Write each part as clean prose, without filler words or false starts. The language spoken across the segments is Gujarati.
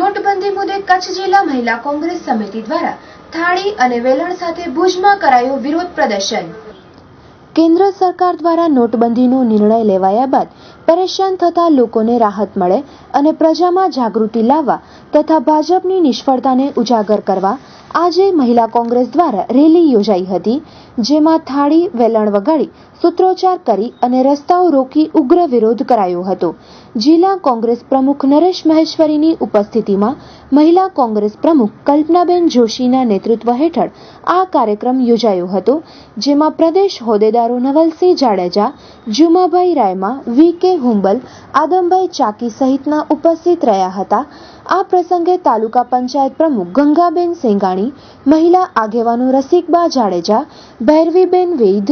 નોટબંધી મુદ્દે કચ્છ જિલ્લા મહિલા કોંગ્રેસ સમિતિ દ્વારા થાળી અને વેલણ સાથે ભુજમાં કરાયો વિરોધ પ્રદર્શન। કેન્દ્ર સરકાર દ્વારા નોટબંધીનો નિર્ણય લેવાયા બાદ પરેશાન થતા લોકોને રાહત મળે અને પ્રજામાં જાગૃતિ લાવવા તથા ભાજપની નિષ્ફળતાને ઉજાગર કરવા આજે મહિલા કોંગ્રેસ દ્વારા રેલી યોજાઈ હતી, જેમાં થાળી વેલણ વગાડી સૂત્રોચ્ચાર કરી અને રસ્તાઓ રોકી ઉગ્ર વિરોધ કરાયો હતો। જિલ્લા કોંગ્રેસ પ્રમુખ નરેશ મહેશ્વરીની ઉપસ્થિતિમાં મહિલા કોંગ્રેસ પ્રમુખ કલ્પનાબેન જોશીના નેતૃત્વ હેઠળ આ કાર્યક્રમ યોજાયો હતો, જેમાં પ્રદેશ હોદ્દેદારો નવલસિંહ જાડેજા, જુમાભાઈ રાયમા, વી.કે. હુંબલ, આદમભાઈ ચાકી સહિતના ઉપસ્થિત રહ્યા હતા। આ પ્રસંગે તાલુકા પંચાયત પ્રમુખ ગંગાબેન સેંગાણી, મહિલા આગેવાનો રસિકબા જાડેજા, ભૈરવીબેન વૈદ,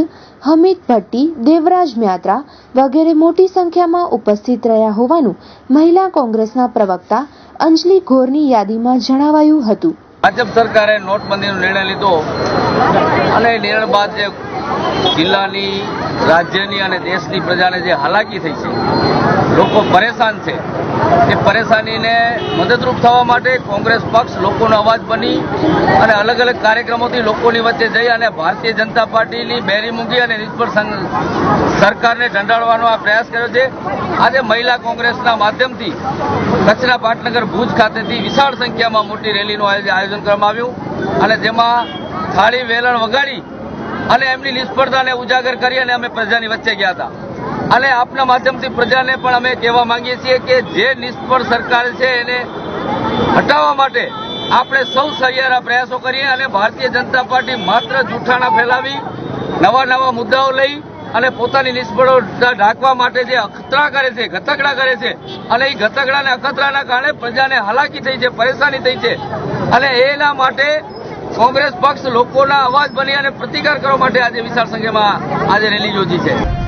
હમીદ ભટ્ટી, દેવરાજ મ્યાત્રા વગેરે મોટી સંખ્યામાં ઉપસ્થિત રહ્યા હોવાનું મહિલા કોંગ્રેસના પ્રવક્તા અંજલિ ઘોરની યાદીમાં જણાવાયું હતું। ભાજપ સરકારે નોટબંધીનો નિર્ણય લીધો અને નિર્ણય બાદ જે જિલ્લાની, રાજ્યની અને દેશની પ્રજાને જે હાલાકી થઈ છે, લોકો પરેશાન છે, એ પરેશાનીને મદદરૂપ થવા માટે કોંગ્રેસ પક્ષ લોકોનો અવાજ બની અને અલગ અલગ કાર્યક્રમોથી લોકોની વચ્ચે જઈ અને ભારતીય જનતા પાર્ટીની બેરીમૂંગી અને નિષ્ફળ સરકારને ઢંઢાળવાનો આ પ્રયાસ કર્યો છે। આજે મહિલા કોંગ્રેસના માધ્યમથી કચ્છના પાટનગર ભુજ ખાતેથી વિશાળ સંખ્યામાં મોટી રેલીનું આયોજન કરવામાં આવ્યું અને જેમાં થાળી વેલણ વગાડી અને એમની નિષ્ફળતાને ઉજાગર કરી અને અમે પ્રજાની વચ્ચે ગયા હતા। અને આપના માધ્યમથી પ્રજાને પણ અમે કહેવા માંગીએ છીએ કે જે નિષ્ફળ સરકાર છે એને હટાવવા માટે આપણે સૌ સહિયારા પ્રયાસો કરીએ અને ભારતીય જનતા પાર્ટી માત્ર જૂઠાણા ફેલાવી નવા મુદ્દાઓ લઈ અને પોતાની નિષ્ફળતા ઢાંકવા માટે જે અખતરા કરે છે, ગતકડા કરે છે અને એ ગતકડા અને અખતરાના કારણે પ્રજાને હાલાકી થઈ છે, પરેશાની થઈ છે અને એના માટે કોંગ્રેસ પક્ષ લોકોના અવાજ બની અને પ્રતિકાર કરવા માટે આજે વિશાળ સંખ્યામાં આજે રેલી યોજી છે।